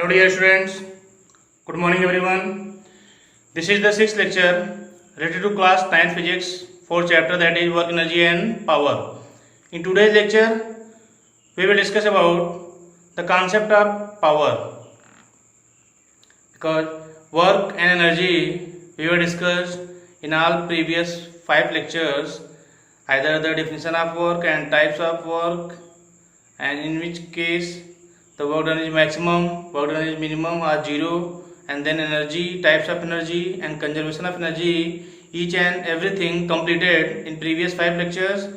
Hello dear students, good morning everyone. This is the sixth lecture related to class 9 physics 4th chapter, that is work, energy and power. In today's lecture we will discuss about the concept of power, because work and energy we were discussed in all previous 5 lectures, either the definition of work and types of work, and in which case the work done is maximum, work done is minimum or zero, and then energy, types of energy and conservation of energy, each and everything completed in previous 5 lectures.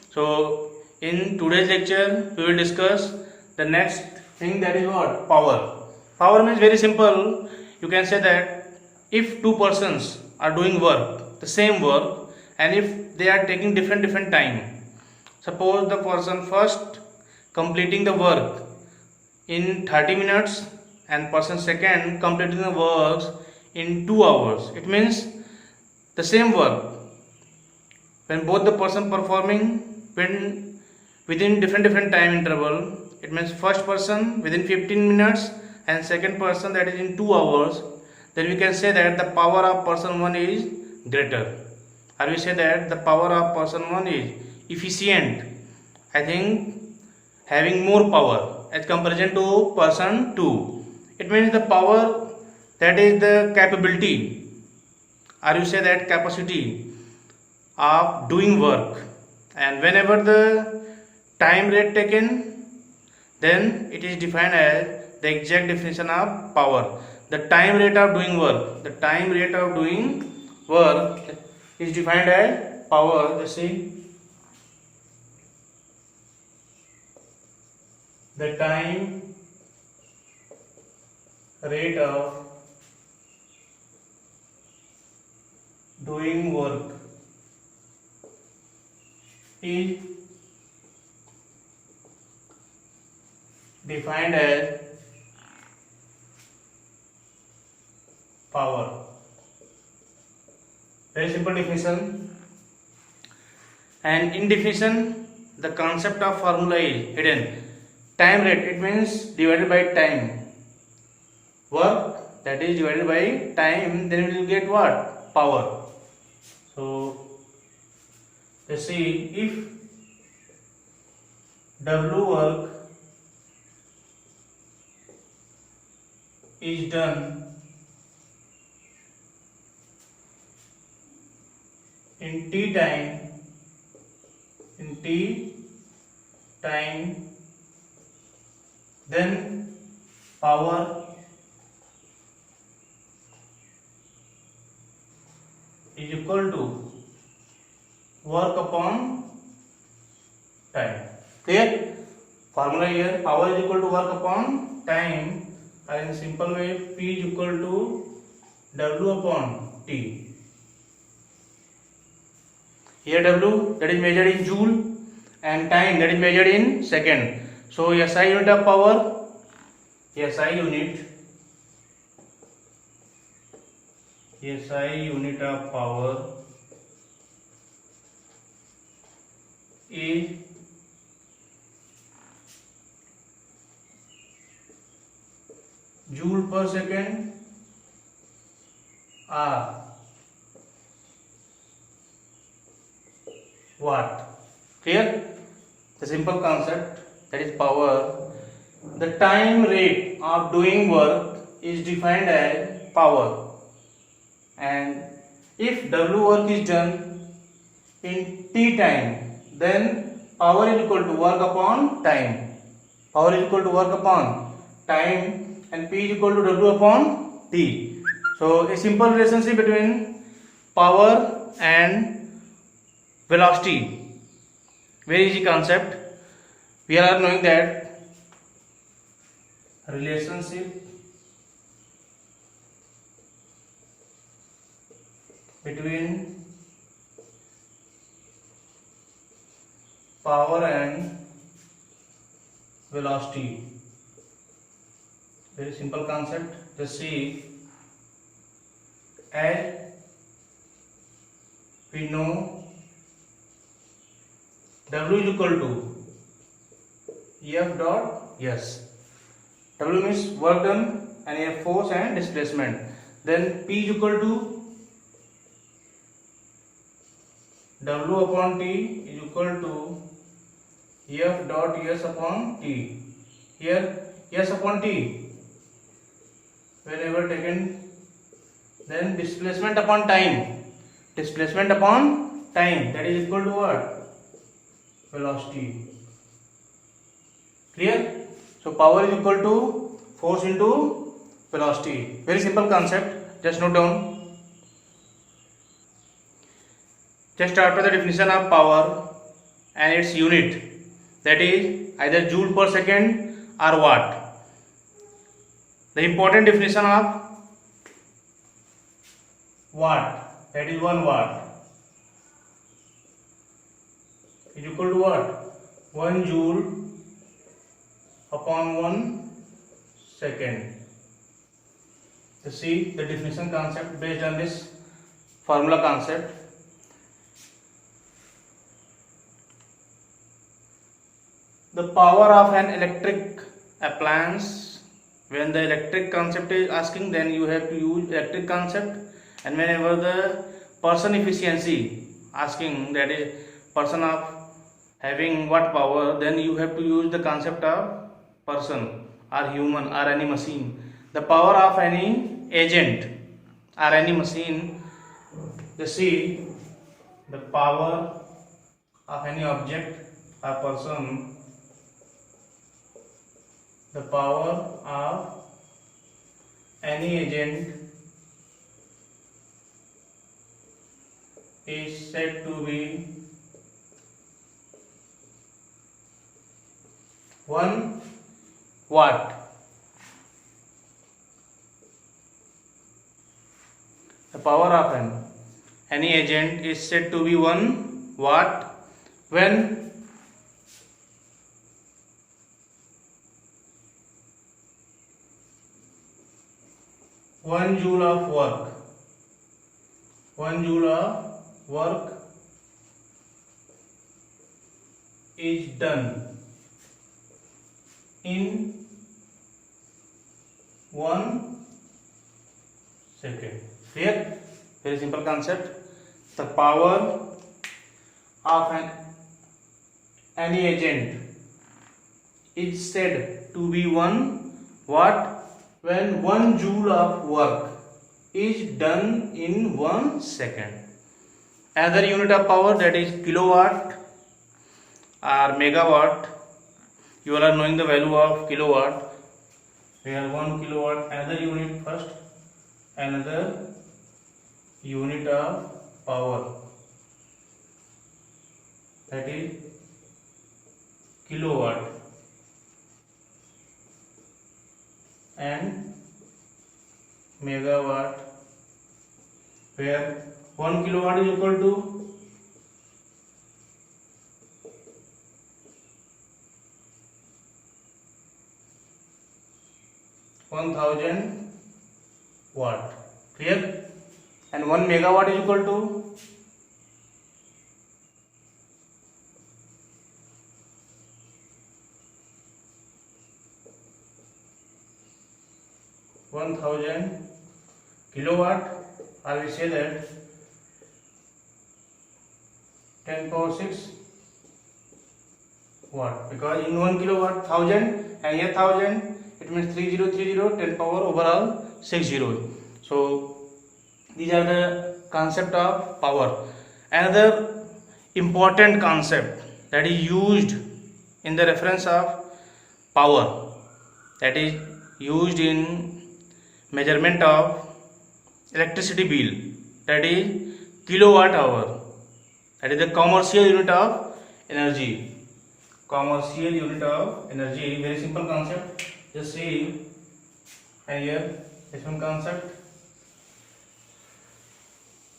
So in today's lecture we will discuss the next thing, that is what? Power. Power means very simple. You can say that if two persons are doing work, the same work, and if they are taking different time, suppose the person first completing the work in 30 minutes and person second completing the works in 2 hours, it means the same work, when both the person performing when within different time interval, it means first person within 15 minutes and second person that is in 2 hours, then we can say that the power of person 1 is greater, or we say that the power of person 1 is efficient, I think having more power as comparison to person 2. It means the power, that is the capability, or you say that capacity of doing work, and whenever the time rate taken, then it is defined as the exact definition of power. The time rate of doing work, the time rate of doing work is defined as power. Let's see, the time rate of doing work is defined as power. Very simple definition. And in definition, the concept of formula is hidden. Time rate, it means divided by time. Work, that is divided by time, then we will get what? Power. So let's see, if W work is done in T time, then power is equal to work upon time. Clear? Formula here, power is equal to work upon time, or in simple way, P is equal to W upon T. Here W, that is measured in joule, and time, that is measured in second. So SI unit of power, SI unit of power is joule per second or watt. Clear? The simple concept, that is power. The time rate of doing work is defined as power, and if W work is done in T time, then power is equal to work upon time. Power is equal to work upon time, and P is equal to W upon T. So a simple relationship between power and velocity, very easy concept. We are knowing that relationship between power and velocity, very simple concept. Just see, as we know, W is equal to F dot S. W means work done, and here force and displacement. Then P is equal to W upon T is equal to F dot S upon T. Here S upon T whenever taken, then displacement upon time. Displacement upon time, that is equal to what? Velocity. Clear? So power is equal to force into velocity. Very simple concept. Just note down. Just after the definition of power and its unit, that is either joule per second or watt. The important definition of watt, that is 1 watt, is equal to what? 1 joule upon 1 second. You see the definition concept based on this formula concept. The power of an electric appliance. When the electric concept is asking, then you have to use electric concept, and whenever the person efficiency asking, that is person of having what power, then you have to use the concept of person or human or any machine. The power of any agent or any machine, you see the power of any object or person. The power of any agent is said to be 1 watt. The power of any agent is said to be 1 watt when one joule of work is done in 1 second. Clear? Very simple concept. The power of any agent is said to be 1 watt when 1 joule of work is done in 1 second. Another unit of power, that is kilowatt or megawatt. You all are knowing the value of kilowatt. We have 1 kilowatt. Another unit first. Another unit of power, that is kilowatt, and megawatt, where 1 kilowatt is equal to 1000 watt. Clear? And 1 megawatt is equal to 1000 kilowatt. I will say that 10 power 6 watt, because in 1 kilowatt 1000 and here 1000, it means 3030, 10 power overall 60. So these are the concept of power. Another important concept that is used in the reference of power, that is used in measurement of electricity bill, that is kilowatt hour. That is the commercial unit of energy. Commercial unit of energy. Very simple concept. Just see, and here this one concept,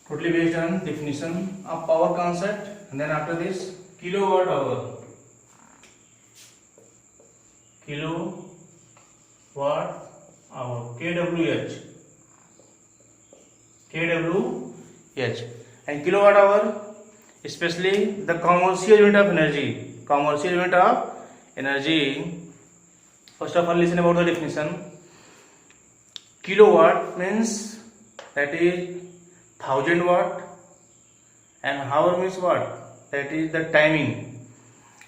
totally based on definition of power concept. And then after this, kilowatt hour. Kilowatt hour, kWh. kWh. And kilowatt hour, especially the commercial unit of energy. Commercial unit of energy First of all, listen about the definition. Kilowatt means that is 1000 watt, and hour means what? That is the timing.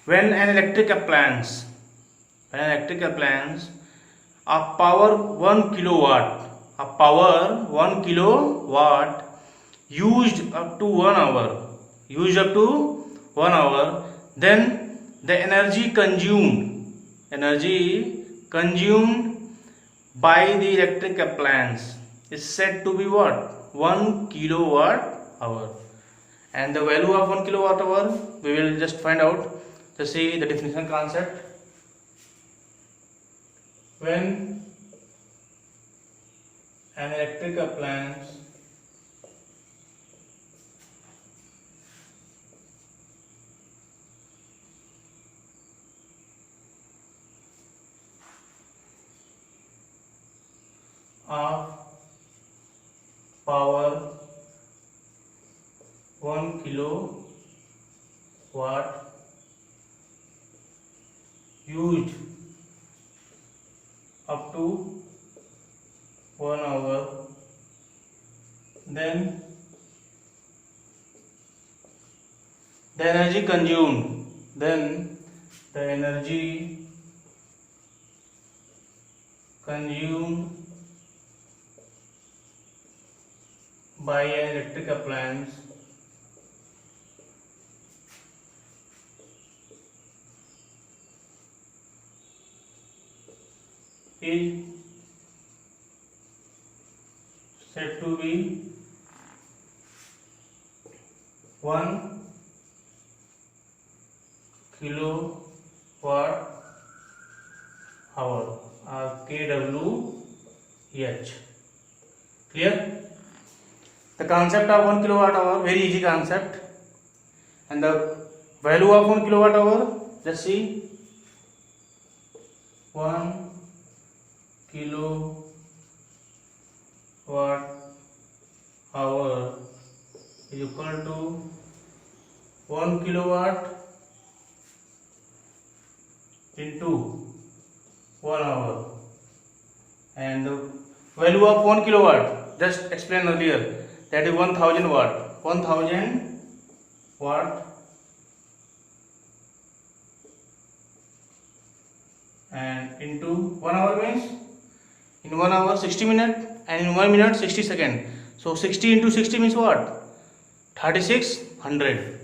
When an electric appliance a power 1 kilowatt used up to 1 hour, then the energy consumed by the electric appliance is said to be what? 1 kilowatt hour. And the value of 1 kilowatt hour we will just find out. Let's see the definition concept. When an electric appliance of power 1 kilowatt used up to 1 hour, then the energy consumed by an electric appliance is said to be 1 kilowatt hour or kWh. Clear? The concept of 1 kilowatt hour, very easy concept, and the value of 1 kilowatt hour, let's see. 1 kilowatt hour is equal to 1 kilowatt into 1 hour, and the value of 1 kilowatt just explained earlier, that is 1000 watt. 1000 watt and into 1 hour means in 1 hour 60 minutes, and in 1 minute 60 seconds. So 60 into 60 means what? 3600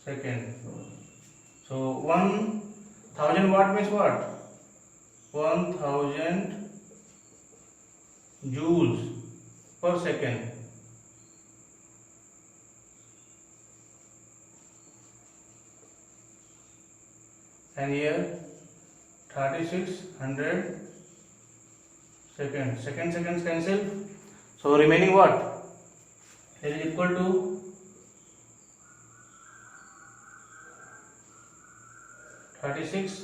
seconds. So 1000 watt means what? 1000 joules per second. And here 3600 seconds. Seconds cancel. So remaining what? It is equal to 36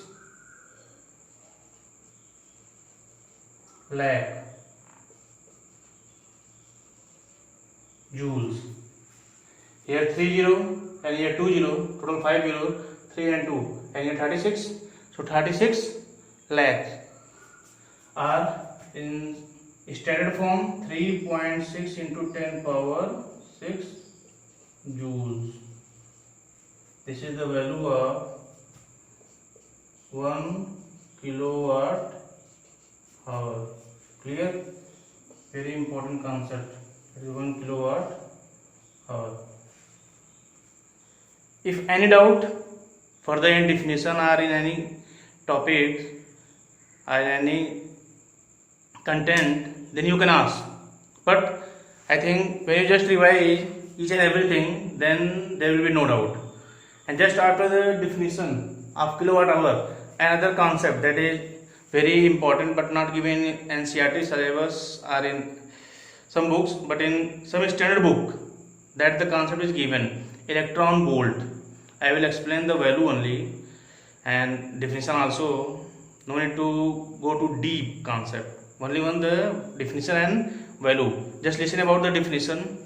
lakh joules. Here 30 and here 20, total 50, 3 and 2, and here 36. So 36 lakhs are in standard form 3.6 into 10 power 6 joules. This is the value of 1 kilowatt hour. Clear? Very important concept. It is 1 kilowatt hour. If any doubt further in definition or in any topic or any content, then you can ask. But I think when you just revise each and everything, then there will be no doubt. And just after the definition of kilowatt hour, another concept that is very important but not given in NCERT syllabus or in some books, but in some standard book, that the concept is given, electron volt. I will explain the value only and definition also. No need to go to deep concept, only one the definition and value. Just listen about the definition.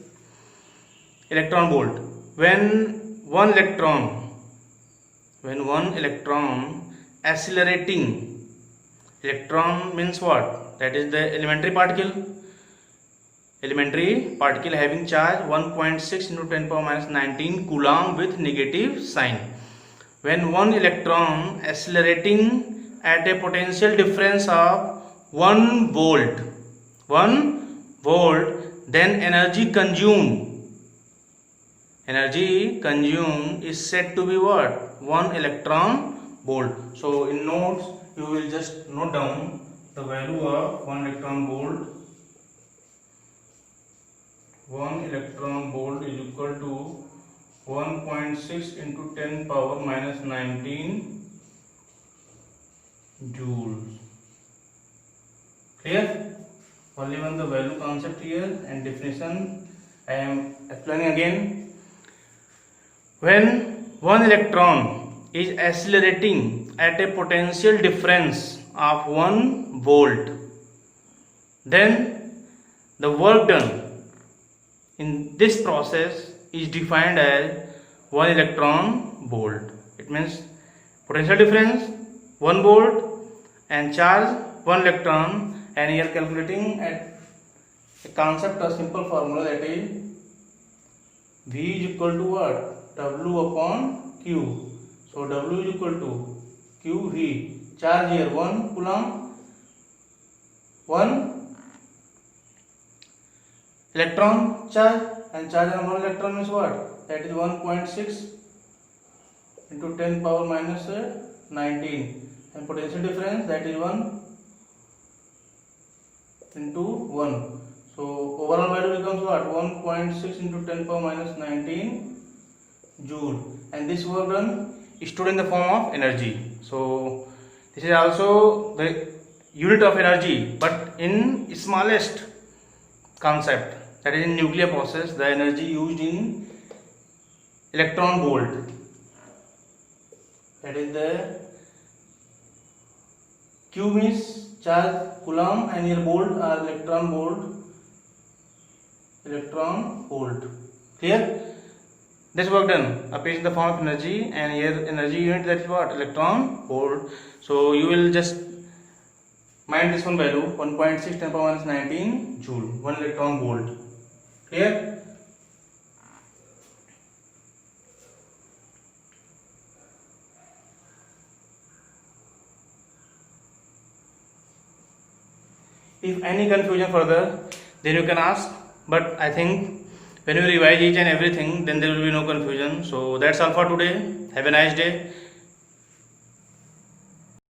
Electron volt. When one electron when one electron accelerating, electron means what? That is the elementary particle having charge 1.6 into 10 power minus 19 coulomb with negative sign. When one electron accelerating at a potential difference of 1 volt, then energy consumed is said to be what? 1 electron volt. So in notes you will just note down the value of 1 electron volt. 1 electron volt is equal to 1.6 into 10 power minus 19 joules. Clear? Only one the value concept here and definition I am explaining again. When one electron is accelerating at a potential difference of 1 volt, then the work done in this process is defined as 1 electron volt. It means potential difference 1 volt and charge 1 electron, and here calculating at a concept or simple formula, that is V is equal to what? W upon Q. So W is equal to Q V. Charge here 1 coulomb, 1 electron charge, and charge on 1 electron means what? That is 1.6 into 10 power minus 19, and potential difference, that is 1 into 1. So overall value becomes what? 1.6 into 10 power minus 19 joule, and this work done is stored in the form of energy. So this is also the unit of energy, but in smallest concept, that is in nuclear process, the energy used in electron volt, that is the Q means charge coulomb and here volt are electron volt. Clear? This work done appears in the form of energy, and here energy unit, that is what? Electron volt. So you will just mind this one value, 1.6 10 power minus 19 joule, 1 electron volt. Clear? If any confusion further, then you can ask, but I think when you revise each and everything, then there will be no confusion. So that's all for today. Have a nice day.